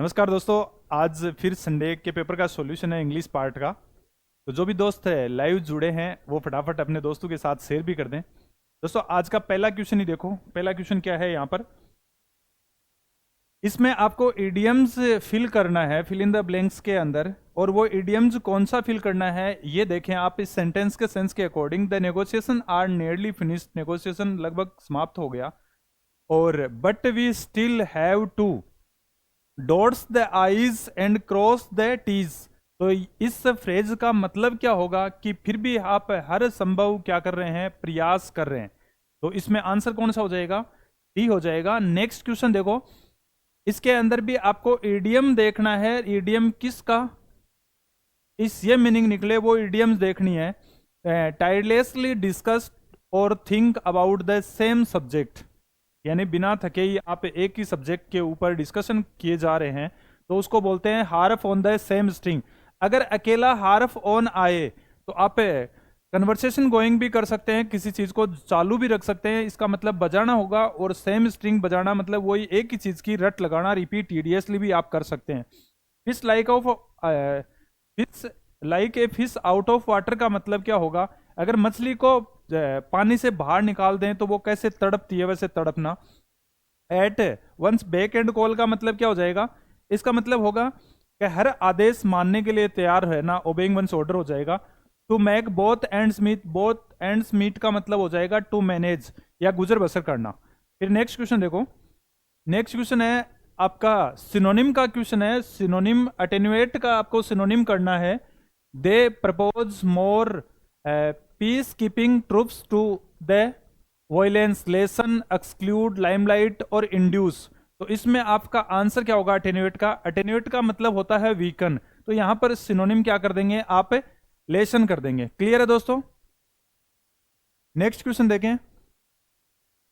नमस्कार दोस्तों। आज फिर संडे के पेपर का सॉल्यूशन है इंग्लिश पार्ट का। तो जो भी दोस्त है लाइव जुड़े हैं वो फटाफट अपने दोस्तों के साथ शेयर भी कर दें। दोस्तों आज का पहला क्वेश्चन ही देखो। पहला क्वेश्चन क्या है यहाँ पर, इसमें आपको इडियम्स फिल करना है, फिल इन द ब्लैंक्स के अंदर। और वो इडियम्स कौन सा फिल करना है ये देखें आप इस सेंटेंस के सेंस के according. The negotiation are nearly finished, negotiation लगभग समाप्त हो गया। और but we still have to dots the i's and cross the t's. तो इस फ्रेज का मतलब क्या होगा कि फिर भी आप हर संभव क्या कर रहे हैं, प्रयास कर रहे हैं। तो इसमें आंसर कौन सा हो जाएगा, डी हो जाएगा। नेक्स्ट क्वेश्चन देखो, इसके अंदर भी आपको ईडियम देखना है। ईडियम किसका, इस ये मीनिंग निकले वो ईडियम्स देखनी है। टायरलेसली डिस्कस्ड और think about the same subject, यानी बिना थके ही आप एक ही सब्जेक्ट के ऊपर डिस्कशन किए जा रहे हैं, तो उसको बोलते हैं half on the same string. अगर अकेला हार्फ ऑन आए तो आप कन्वर्सेशन गोइंग भी कर सकते हैं, किसी चीज को चालू भी रख सकते हैं, इसका मतलब बजाना होगा। और सेम स्ट्रिंग बजाना मतलब वही एक ही चीज की रट लगाना, रिपीट टीडियसली भी आप कर सकते हैं। Fish like a fish out of water का मतलब क्या होगा, अगर मछली को पानी से बाहर निकाल दें तो वो कैसे तड़पती है वैसे तड़पना। At once back and call का मतलब क्या हो जाएगा, इसका मतलब होगा कि हर आदेश मानने के लिए तैयार है ना, ओबेइंग वंस ऑर्डर हो जाएगा। To make both ends meet, both ends meet का मतलब हो जाएगा टू मैनेज या गुजर बसर करना। फिर नेक्स्ट क्वेश्चन देखो, नेक्स्ट क्वेश्चन है आपका सिनोनिम का क्वेश्चन है। सिनोनिम अटेन्युएट का आपको सिनोनिम करना है। They propose more peace keeping troops to the violence, lessen, exclude, limelight और इंड्यूस। तो इसमें आपका आंसर क्या होगा अटेन्युएट का। अटेन्युएट का मतलब होता है वीकन, तो यहां पर सिनोनिम क्या कर देंगे आप, लेसन कर देंगे। क्लियर है दोस्तों। नेक्स्ट क्वेश्चन देखें,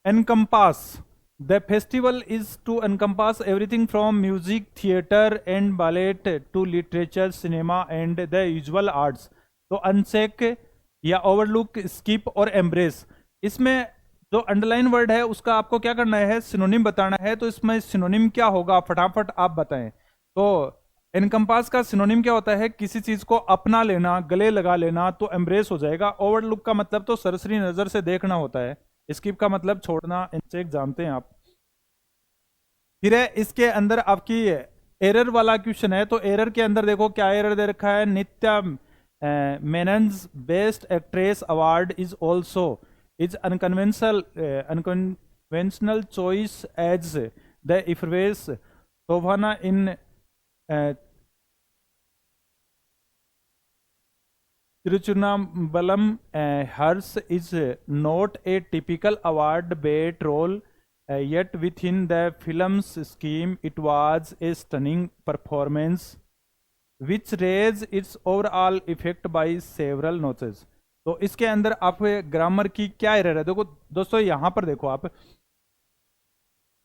encompass, the festival is to encompass everything from music, theatre and ballet to literature, cinema and the usual arts. तो अनचेक या ओवरलुक, स्किप और एम्ब्रेस, इसमें जो अंडरलाइन वर्ड है उसका आपको क्या करना है, सिनोनिम बताना है। तो इसमें सिनोनिम क्या होगा फटाफट आप बताएं। तो एनकम्पास का सिनोनिम क्या होता है, किसी चीज को अपना लेना, गले लगा लेना, तो एम्ब्रेस हो जाएगा। ओवरलुक का मतलब तो सरसरी नजर से देखना होता है। स्किप का मतलब छोड़ना, इनचेक जानते हैं आप। फिर है इसके अंदर आपकी एरर वाला क्वेश्चन है। तो एरर के अंदर देखो क्या एरर दे रखा है, Nitya Menon's best actress award is also is unconventional choice as the effervescent Shobhana in Thiruchitrambalam. Hers is not a typical award bait role, yet within the film's scheme it was a stunning performance which raised its overall effect by several notches। तो इसके अंदर आप grammar की क्या error है, देखो दोस्तों यहां पर देखो आप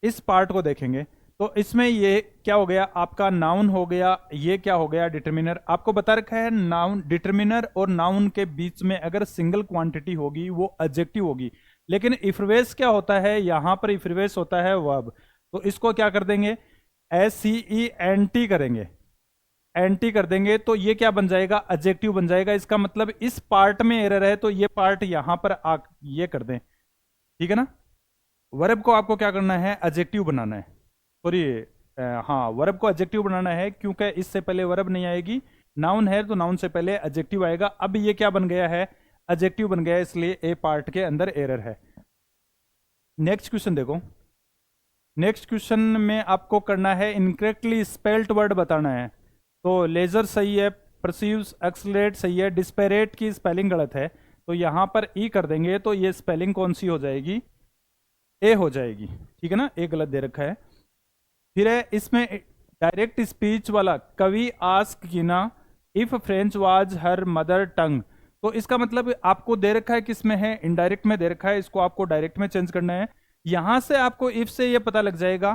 इस पार्ट को देखेंगे तो इसमें ये क्या हो गया, आपका नाउन हो गया, ये क्या हो गया डिटर्मिनर। आपको बता रखा है नाउन, डिटर्मिनर और नाउन के बीच में अगर सिंगल क्वांटिटी होगी वो एडजेक्टिव होगी। लेकिन इफ्रवेस क्या होता है, यहां पर इफ्रवेस होता है वर्ब। तो इसको क्या कर देंगे, SCENT करेंगे, एंटी कर देंगे, तो ये क्या बन जाएगा, एडजेक्टिव बन जाएगा। इसका मतलब इस पार्ट में एरर है, तो ये पार्ट यहां पर ये कर दें, ठीक है ना। वर्ब को आपको क्या करना है, एडजेक्टिव बनाना है। सॉरी, हाँ वर्ब को एडजेक्टिव बनाना है, क्योंकि इससे पहले वर्ब नहीं आएगी। नाउन है तो नाउन से पहले एडजेक्टिव आएगा। अब ये क्या बन गया है, एडजेक्टिव बन गया है, इसलिए ए पार्ट के अंदर एरर है। नेक्स्ट क्वेश्चन देखो, नेक्स्ट क्वेश्चन में आपको करना है इनकरेक्टली स्पेल्ड वर्ड बताना है। तो लेजर सही है, परसीव्स, एक्सलेट सही है, डिस्पेरेट की स्पेलिंग गलत है, तो यहां पर ई कर देंगे। तो ये स्पेलिंग कौन सी हो जाएगी, ए हो जाएगी, ठीक है ना, ए गलत दे रखा है। फिर है इसमें डायरेक्ट स्पीच वाला, कवि आस्क कीना if French was her mother tongue. तो इसका मतलब आपको दे रखा है किसमें है, इनडायरेक्ट में दे रखा है, इसको आपको डायरेक्ट में चेंज करना है। यहां से आपको इफ से ये पता लग जाएगा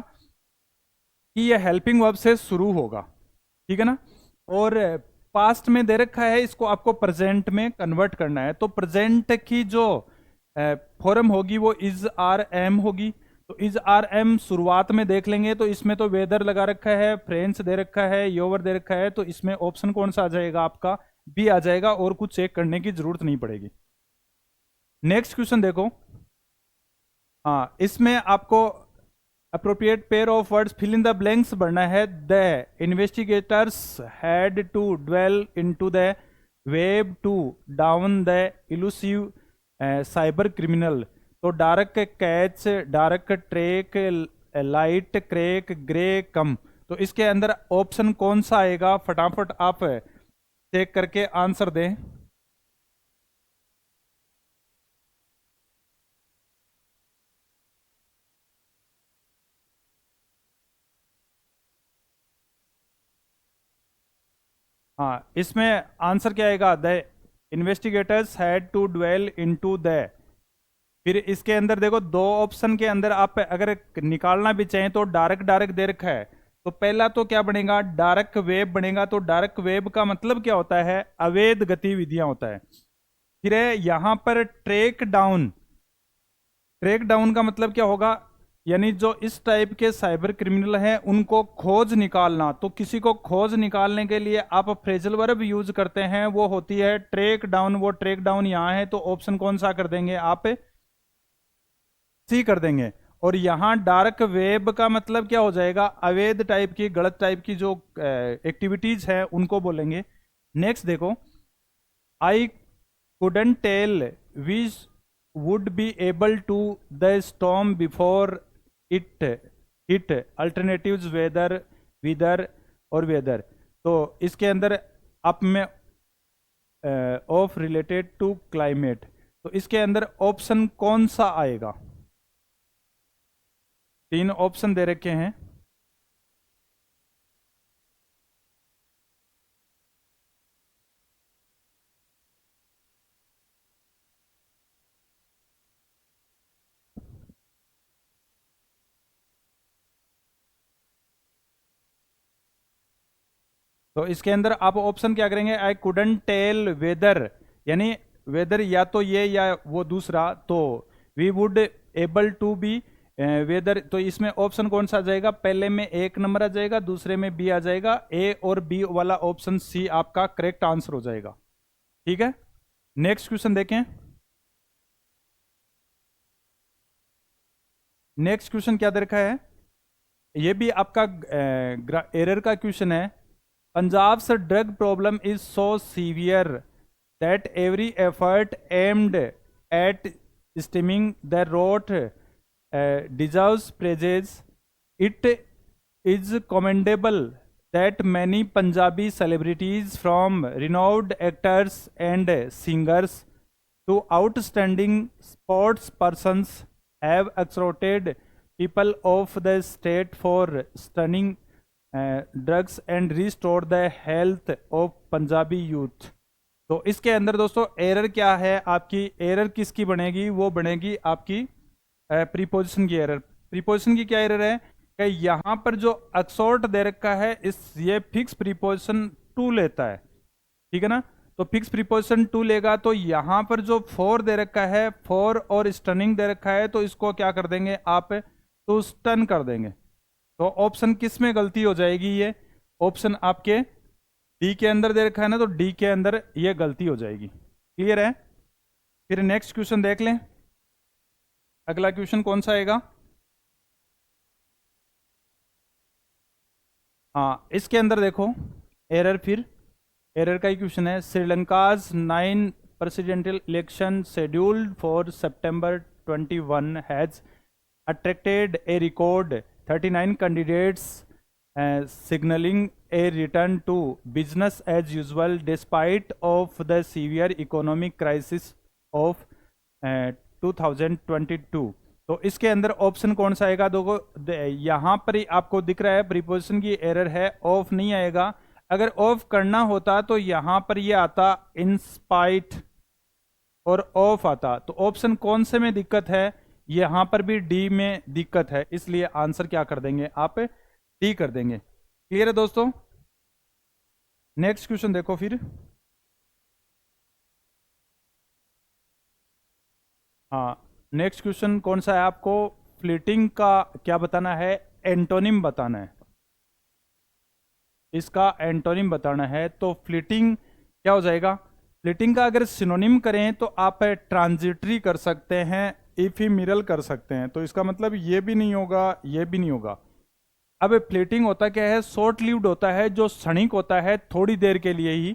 कि ये हेल्पिंग वर्ब से शुरू होगा, ठीक है ना। और पास्ट में दे रखा है, इसको आपको प्रेजेंट में कन्वर्ट करना है। तो प्रेजेंट की जो फॉर्म होगी वो इज, आर, एम होगी। तो इज आर एम शुरुआत में देख लेंगे, तो इसमें तो वेदर लगा रखा है, फ्रेंच दे रखा है, योवर दे रखा है, तो इसमें ऑप्शन कौन सा आ जाएगा? आपका बी आ जाएगा, और कुछ चेक करने की जरूरत नहीं पड़ेगी। नेक्स्ट क्वेश्चन देखो। हाँ, इसमें आपको appropriate pair of words fill in the blanks भरना है। The investigators had to dwell into the web to down the elusive cyber criminal. तो dark catch, dark track, light crack, grey come. तो इसके अंदर ऑप्शन कौन सा आएगा? फटाफट आप चेक करके आंसर दें। हाँ, इसमें आंसर क्या आएगा? The investigators had to dwell into the. फिर इसके अंदर देखो, दो ऑप्शन के अंदर आप अगर निकालना भी चाहें तो डार्क डार्क दे रखा है, तो पहला तो क्या बनेगा? डार्क वेब बनेगा। तो डार्क वेब का मतलब क्या होता है? अवैध गतिविधियां होता है। फिर है यहां पर ट्रैक डाउन। ट्रैक डाउन का मतलब क्या होगा? यानी जो इस टाइप के साइबर क्रिमिनल हैं उनको खोज निकालना। तो किसी को खोज निकालने के लिए आप फ्रेजल वर्ब यूज करते हैं, वो होती है ट्रैक डाउन। वो ट्रैक डाउन यहां है, तो ऑप्शन कौन सा कर देंगे आप? सी कर देंगे। और यहां डार्क वेब का मतलब क्या हो जाएगा? अवैध टाइप की, गलत टाइप की जो एक्टिविटीज है उनको बोलेंगे। नेक्स्ट देखो, I couldn't tell which would be able to the storm before it hit alternatives weather, whether और वेदर। तो इसके अंदर आप में ऑफ रिलेटेड टू क्लाइमेट, तो इसके अंदर ऑप्शन कौन सा आएगा? तीन ऑप्शन दे रखे हैं। तो इसके अंदर आप ऑप्शन क्या करेंगे? आई कुडंट टेल वेदर, यानी वेदर या तो ये या वो दूसरा। तो we would able to be whether, तो इसमें ऑप्शन कौन सा आ जाएगा? पहले में एक नंबर आ जाएगा, दूसरे में बी आ जाएगा। ए और बी वाला ऑप्शन सी आपका करेक्ट आंसर हो जाएगा। ठीक है, नेक्स्ट क्वेश्चन देखें। नेक्स्ट क्वेश्चन क्या दे रखा है? ये भी आपका एरर का क्वेश्चन है। Punjab's drug problem is so severe that every effort aimed at stemming the rot deserves praise. It is commendable that many Punjabi celebrities, from renowned actors and singers to outstanding sports persons, have exhorted people of the state for stunning drugs and restore the health of Punjabi youth. तो इसके अंदर दोस्तों error क्या है आपकी? Error किसकी बनेगी? वो बनेगी आपकी प्रीपोजिशन की एरर। प्रीपोजिशन की क्या एरर है कि यहां पर जो एक्सोर्ट दे रखा है, इस ये फिक्स प्रीपोजिशन टू लेता है। ठीक है ना? तो फिक्स प्रीपोजिशन टू लेगा, तो यहां पर जो फोर दे रखा है, फोर और स्टनिंग दे रखा है, तो इसको क्या कर देंगे आप? तो स्टन कर देंगे। तो ऑप्शन किस में गलती हो जाएगी? ये ऑप्शन आपके डी के अंदर दे रखा है ना, तो डी के अंदर ये गलती हो जाएगी। क्लियर है? फिर नेक्स्ट क्वेश्चन देख लें। अगला क्वेश्चन कौन सा आएगा? हाँ, इसके अंदर देखो एरर, फिर एरर का ही क्वेश्चन है। Sri Lanka's 9 presidential election scheduled for September 21 has attracted a record 39 candidates, signaling a return to business as usual despite of the severe economic crisis of 2022। तो इसके अंदर ऑप्शन कौन सा आएगा? देखो यहां पर ही आपको दिख रहा है प्रीपोजिशन की एरर है, ऑफ नहीं आएगा। अगर ऑफ करना होता तो यहां पर ये आता इन स्पाइट और ऑफ आता। तो ऑप्शन कौन से में दिक्कत है? यहां पर भी डी में दिक्कत है, इसलिए आंसर क्या कर देंगे आप? डी कर देंगे। क्लियर है दोस्तों? नेक्स्ट क्वेश्चन देखो फिर। हाँ, नेक्स्ट क्वेश्चन कौन सा है आपको? फ्लीटिंग का क्या बताना है, एंटोनिम बताना है, इसका एंटोनिम बताना है। तो फ्लीटिंग क्या हो जाएगा, फ्लीटिंग का अगर सिनोनिम करें तो आप ट्रांजिटरी कर सकते हैं, इफिमिरल कर सकते हैं। तो इसका मतलब ये भी नहीं होगा, ये भी नहीं होगा। अब फ्लीटिंग होता क्या है, शॉर्ट लिव्ड होता है, जो क्षणिक होता है, थोड़ी देर के लिए ही।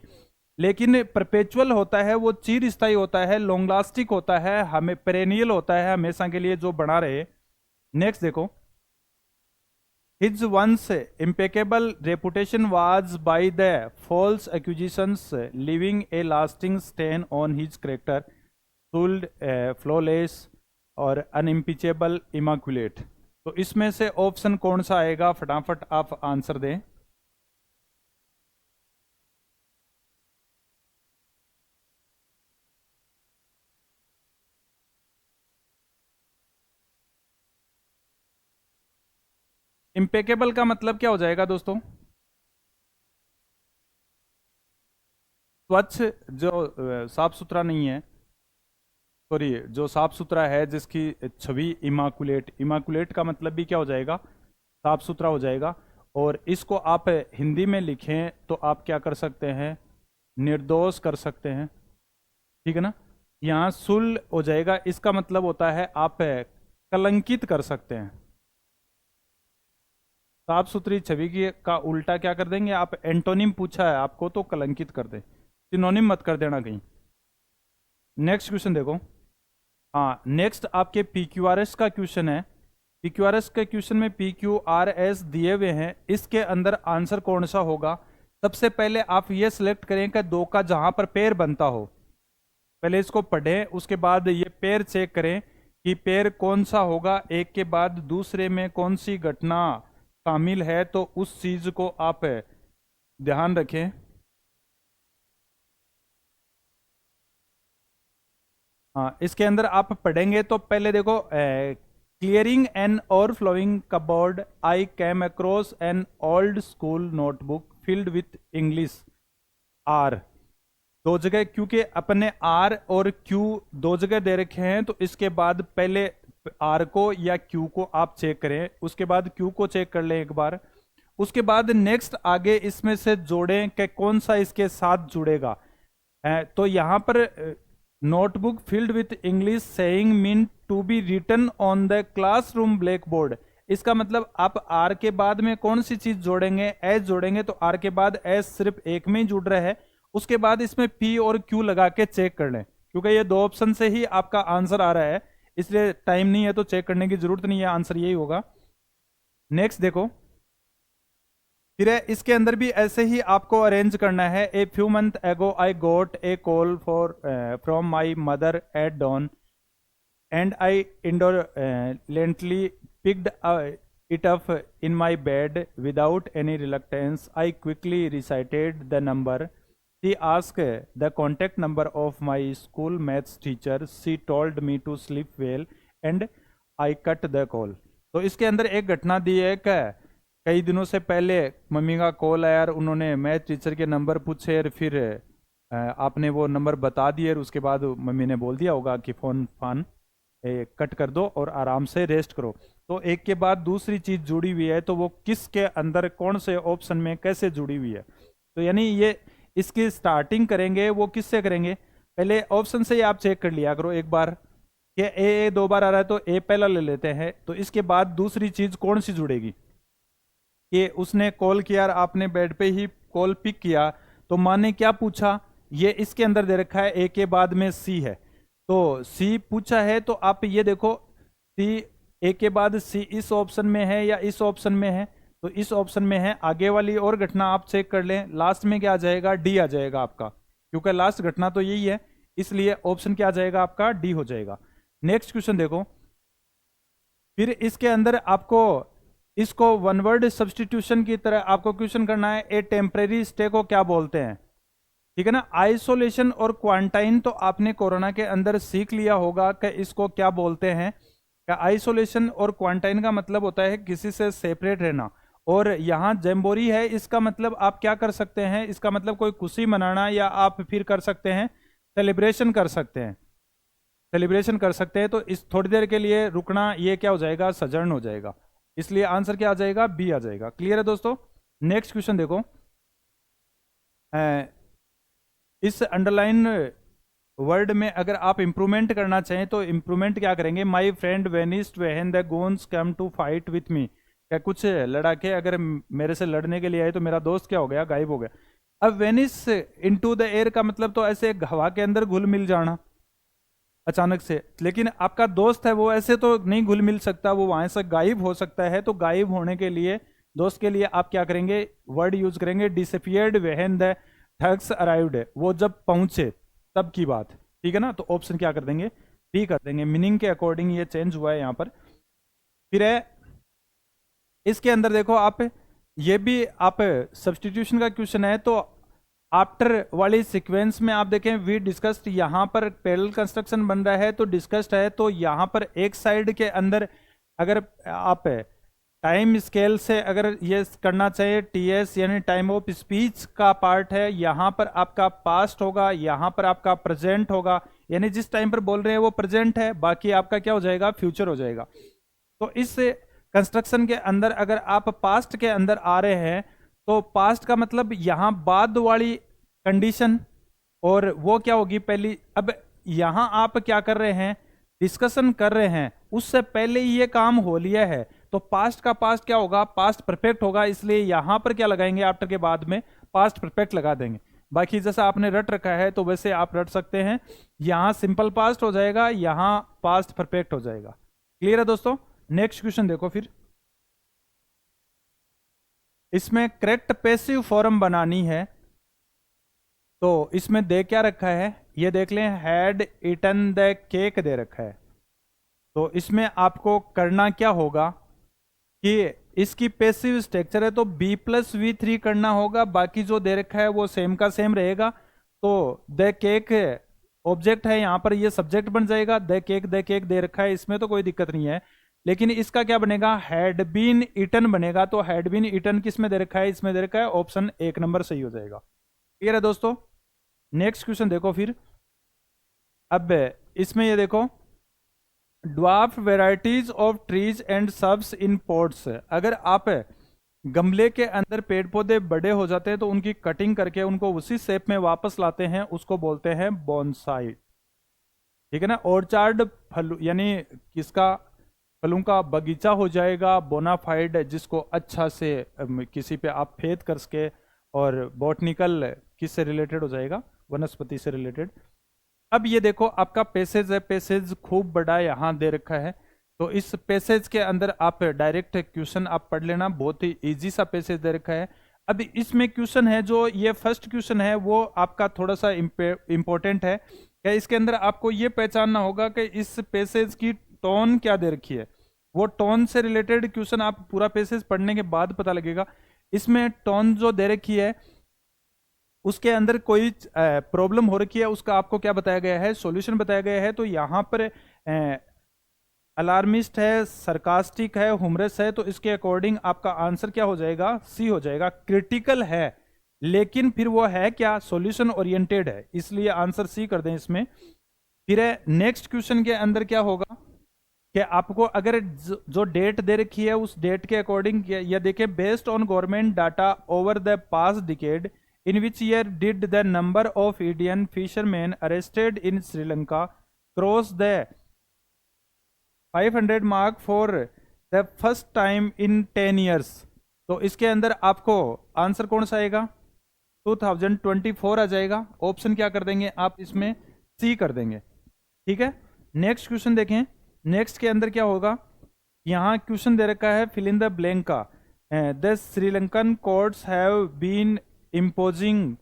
लेकिन परपेचुअल होता है, वो चिर स्थायी होता है, लॉन्ग लास्टिक होता है, हमें पेरेनियल होता है, हमेशा के लिए जो बना रहे। नेक्स्ट देखो, His once impeccable reputation was by the false accusations, leaving a lasting stain on his character, sold, flawless और unimpeachable, immaculate। तो इसमें से ऑप्शन कौन सा आएगा, फटाफट आप आंसर दें। इम्पेकेबल का मतलब क्या हो जाएगा दोस्तों, स्वच्छ, जो साफ सुथरा नहीं है, सॉरी, जो साफ सुथरा है, जिसकी छवि इमाकुलेट, इमाकुलेट का मतलब भी क्या हो जाएगा, साफ सुथरा हो जाएगा। और इसको आप हिंदी में लिखें तो आप क्या कर सकते हैं, निर्दोष कर सकते हैं, ठीक है ना। यहाँ सुल हो जाएगा, इसका मतलब होता है आप कलंकित कर सकते हैं। साफ सुथरी छवि की का उल्टा क्या कर देंगे आप, एंटोनिम पूछा है आपको तो कलंकित कर दे, सिनोनिम मत कर देना कहीं। नेक्स्ट क्वेश्चन देखो, हाँ नेक्स्ट आपके PQRS का क्वेश्चन है। PQRS के क्वेश्चन में PQRS दिए हुए हैं, इसके अंदर आंसर कौन सा होगा। सबसे पहले आप ये सिलेक्ट करें कि दो का जहां पर पेयर बनता हो, पहले इसको पढ़ें, उसके बाद ये पेयर चेक करें कि पेयर कौन सा होगा, एक के बाद दूसरे में कौन सी घटना शामिल है, तो उस चीज को आप ध्यान रखें। हाँ, इसके अंदर आप पढ़ेंगे तो पहले देखो, clearing an overflowing cupboard, I came across an old school notebook filled with English. आर दो जगह, क्योंकि अपने आर और क्यू दो जगह दे रखे हैं, तो इसके बाद पहले आर को या क्यू को आप चेक करें, उसके बाद क्यू को चेक कर लें एक बार, उसके बाद नेक्स्ट आगे इसमें से जोड़ें कि कौन सा इसके साथ जुड़ेगा। तो यहां पर notebook filled with English saying mean to be written on the classroom black board, इसका मतलब आप आर के बाद में कौन सी चीज जोड़ेंगे, एस जोड़ेंगे, तो आर के बाद एस सिर्फ एक में ही जुड़ रहा है, उसके बाद इसमें पी और क्यू लगा के चेक कर लें, क्योंकि ये दो ऑप्शन से ही आपका आंसर आ रहा है, इसलिए टाइम नहीं है तो चेक करने की जरूरत नहीं है, आंसर यही होगा। नेक्स्ट देखो, फिर इसके अंदर भी ऐसे ही आपको अरेंज करना है। ए few month ago I got a call for from my mother at dawn and I indolently picked it up in my bed without any reluctance. I quickly recited the number. She asked the contact number of my school maths teacher. She told me to sleep well and I cut the call. तो इसके अंदर एक घटना दी है कि कई दिनों से पहले मम्मी का कॉल आया और उन्होंने मैथ टीचर के नंबर पूछे और फिर आपने वो नंबर बता दिए और उसके बाद मम्मी ने बोल दिया होगा कि फ़ोन फान कट कर दो और आराम से रेस्ट करो। तो एक के बाद दूसरी चीज जुड़ी हुई है, तो वो किसके अंदर कौन से ऑप्शन में कैसे जुड़ी हुई है। तो यानी ये इसकी स्टार्टिंग करेंगे वो किससे करेंगे, पहले ऑप्शन से ही आप चेक कर लिया करो एक बार कि ए दो बार आ रहा है तो ए पहला ले लेते हैं, तो इसके बाद दूसरी चीज कौन सी जुड़ेगी कि उसने कॉल किया और आपने बेड पे ही कॉल पिक किया, तो माँ ने क्या पूछा, ये इसके अंदर दे रखा है ए के बाद में सी है, तो सी पूछा है, तो आप ये देखो सी ए के बाद सी इस ऑप्शन में है या इस ऑप्शन में है, तो इस ऑप्शन में है। आगे वाली और घटना आप चेक कर लें, लास्ट में क्या आ जाएगा, डी आ जाएगा आपका, क्योंकि लास्ट घटना तो यही है, इसलिए ऑप्शन क्या आ जाएगा आपका, डी हो जाएगा। नेक्स्ट क्वेश्चन देखो, फिर इसके अंदर आपको इसको वन वर्ड सब्सटीट्यूशन की तरह आपको क्वेश्चन करना है। ए टेम्परेरी स्टे को क्या बोलते हैं, ठीक है ना। आइसोलेशन और क्वारंटाइन तो आपने कोरोना के अंदर सीख लिया होगा कि इसको क्या बोलते हैं। क्या आइसोलेशन और क्वारंटाइन का मतलब होता है किसी से सेपरेट रहना, और यहाँ जैम्बोरी है, इसका मतलब आप क्या कर सकते हैं, इसका मतलब कोई खुशी मनाना, या आप फिर कर सकते हैं सेलिब्रेशन कर सकते हैं। सेलिब्रेशन कर सकते हैं, तो इस थोड़ी देर के लिए रुकना ये क्या हो जाएगा, सजर्न हो जाएगा। इसलिए आंसर क्या आ जाएगा, बी आ जाएगा। क्लियर है दोस्तों। नेक्स्ट क्वेश्चन देखो, इस अंडरलाइन वर्ड में अगर आप इंप्रूवमेंट करना चाहें तो इंप्रूवमेंट क्या करेंगे, my friend vanished when the goons come to fight with me. क्या कुछ लड़ाके अगर मेरे से लड़ने के लिए आए तो मेरा दोस्त क्या हो गया, गायब हो गया। अब वेनिस इनटू द एयर का मतलब तो ऐसे हवा के अंदर घुल मिल जाना अचानक से, लेकिन आपका दोस्त है वो ऐसे तो नहीं घुल मिल सकता, वो वहां से गायब हो सकता है। तो गायब होने के लिए दोस्त के लिए आप क्या करेंगे, वर्ड यूज करेंगे disappeared when the thugs arrived, वो जब पहुंचे तब की बात। ठीक है ना, तो ऑप्शन क्या कर देंगे, बी कर देंगे। मीनिंग के अकॉर्डिंग ये चेंज हुआ है यहाँ पर। फिर है इसके अंदर देखो आप, ये भी आप सब्सटीट्यूशन का क्वेश्चन है, तो आफ्टर वाली सीक्वेंस में आप देखें वी डिस्कस्ड, यहाँ पर पैरेलल कंस्ट्रक्शन बन रहा है तो डिस्कस्ड है, तो यहाँ पर एक साइड के अंदर अगर आप टाइम स्केल से अगर ये करना चाहिए, टीएस यानी टाइम ऑफ स्पीच का पार्ट है, यहाँ पर आपका पास्ट होगा, यहाँ पर आपका प्रेजेंट होगा, यानी जिस टाइम पर बोल रहे हैं वो प्रेजेंट है, बाकी आपका क्या हो जाएगा, फ्यूचर हो जाएगा। तो इस कंस्ट्रक्शन के अंदर अगर आप पास्ट के अंदर आ रहे हैं तो पास्ट का मतलब यहां बाद वाली कंडीशन, और वो क्या होगी पहली। अब यहां आप क्या कर रहे हैं, डिस्कशन कर रहे हैं, उससे पहले ही ये काम हो लिया है, तो पास्ट का पास्ट क्या होगा, पास्ट परफेक्ट होगा, इसलिए यहां पर क्या लगाएंगे, आफ्टर के बाद में पास्ट परफेक्ट लगा देंगे। बाकी जैसा आपने रट रखा है तो वैसे आप रट सकते हैं, यहां सिंपल पास्ट हो जाएगा, यहां पास्ट परफेक्ट हो जाएगा। क्लियर है दोस्तों। नेक्स्ट क्वेश्चन देखो, फिर इसमें करेक्ट पैसिव फॉर्म बनानी है, तो इसमें दे क्या रखा है, ये देख लें, हैड ईटन द केक दे रखा है। तो इसमें आपको करना क्या होगा कि इसकी पैसिव स्ट्रक्चर है तो b+v3 करना होगा, बाकी जो दे रखा है वो सेम का सेम रहेगा। तो द केक ऑब्जेक्ट है, यहां पर ये सब्जेक्ट बन जाएगा, द केक दे रखा है, इसमें तो कोई दिक्कत नहीं है। लेकिन इसका क्या बनेगा, हैड बीन ईटन बनेगा, तो हैड बीन ईटन किस में दे रखा है, इसमें दे रखा है, ऑप्शन 1 नंबर सही हो जाएगा। क्लियर है दोस्तों। नेक्स्ट क्वेश्चन देखो, फिर अब इसमें ये देखो, dwarf varieties of trees and subs in pots. अगर आप गमले के अंदर पेड़ पौधे बड़े हो जाते हैं तो उनकी कटिंग करके उनको उसी शेप में वापस लाते हैं, उसको बोलते हैं बोनसाई। ठीक है ना। ऑर्चार्ड फल यानी किसका, फलों का बगीचा हो जाएगा। बोनाफाइड जिसको अच्छा से किसी पे आप फेद कर सके, और बॉटनिकल किससे रिलेटेड हो जाएगा, वनस्पति से रिलेटेड। अब ये देखो आपका पैसेज है, पैसेज खूब बड़ा यहाँ दे रखा है, तो इस पैसेज के अंदर आप डायरेक्ट क्वेश्चन आप पढ़ लेना, बहुत ही इजी सा पैसेज दे रखा है। अब इसमें क्वेश्चन है, जो ये फर्स्ट क्वेश्चन है वो आपका थोड़ा सा इंपॉर्टेंट है। क्या इसके अंदर आपको ये पहचानना होगा कि इस पैसेज की टोन क्या दे रखी है, वो टोन से रिलेटेड क्वेश्चन आप पूरा पैसेज पढ़ने के बाद पता लगेगा। इसमें टोन जो दे रखी है उसके अंदर कोई प्रॉब्लम हो रखी है, उसका आपको क्या बताया गया है, सॉल्यूशन बताया गया है। तो यहाँ पर अलार्मिस्ट है, सरकास्टिक है, हुमरस है, तो इसके अकॉर्डिंग आपका आंसर क्या हो जाएगा, सी हो जाएगा। क्रिटिकल है लेकिन फिर वो है क्या, सॉल्यूशन ओरिएंटेड है, इसलिए आंसर सी कर दें इसमें। फिर नेक्स्ट क्वेश्चन के अंदर क्या होगा कि आपको अगर जो डेट दे रखी है उस डेट के अकॉर्डिंग या देखें, based on government data over the past decade in which year did the number of Indian fisherman arrested in Sri Lanka cross the 500 mark for the first time in 10 years. तो इसके अंदर आपको आंसर कौन सा आएगा, 2024 आ जाएगा। ऑप्शन क्या कर देंगे आप इसमें, सी कर देंगे। ठीक है। नेक्स्ट क्वेश्चन देखें, नेक्स्ट के अंदर क्या होगा, यहाँ क्वेश्चन दे रखा है फिल इन द ब्लैंक का, the Sri Lankan courts have been imposing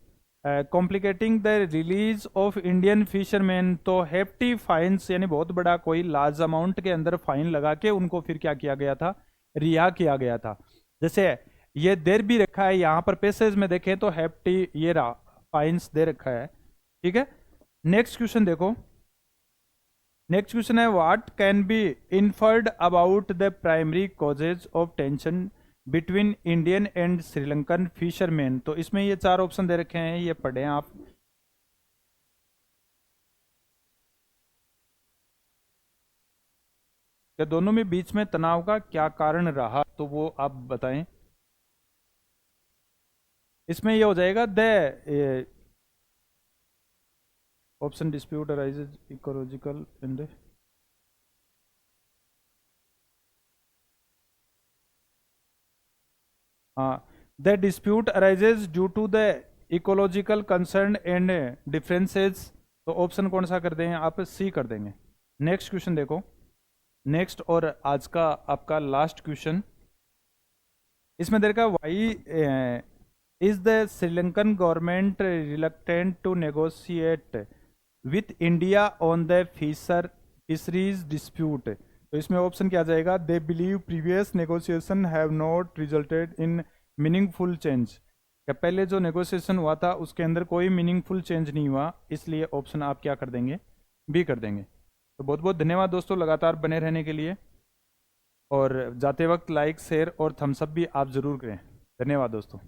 complicating the release of Indian fisherman. तो हेफ्टी फाइन्स यानी बहुत बड़ा कोई लार्ज अमाउंट के अंदर फाइन लगा के उनको फिर क्या किया गया था, रिहा किया गया था। जैसे ये देर भी रखा है यहाँ पर पैसेज में देखें तो हेफ्टी ये रहा, फाइन्स दे रखा है। ठीक है। नेक्स्ट क्वेश्चन देखो, नेक्स्ट क्वेश्चन है what can be inferred about the primary causes of tension between Indian and Sri Lankan fisherman. तो इसमें ये 4 ऑप्शन दे रखे हैं, ये पढ़ें आप। कि दोनों में बीच में तनाव का क्या कारण रहा, तो वो आप बताएं। इसमें ये हो जाएगा the option dispute arises ecological in हाँ, the dispute arises due to the ecological concern and differences. तो ऑप्शन कौन सा कर देंगे आप, सी कर देंगे। नेक्स्ट क्वेश्चन देखो, नेक्स्ट और आज का आपका लास्ट क्वेश्चन। इसमें देखा why is the Sri Lankan government reluctant to negotiate with India on the fisheries dispute. तो इसमें ऑप्शन क्या जाएगा, they believe previous negotiation have not resulted in meaningful change. क्या पहले जो नेगोशिएशन हुआ था उसके अंदर कोई मीनिंगफुल चेंज नहीं हुआ, इसलिए ऑप्शन आप क्या कर देंगे, बी कर देंगे। तो बहुत बहुत धन्यवाद दोस्तों लगातार बने रहने के लिए, और जाते वक्त लाइक शेयर और थम्सअप भी आप ज़रूर करें। धन्यवाद दोस्तों।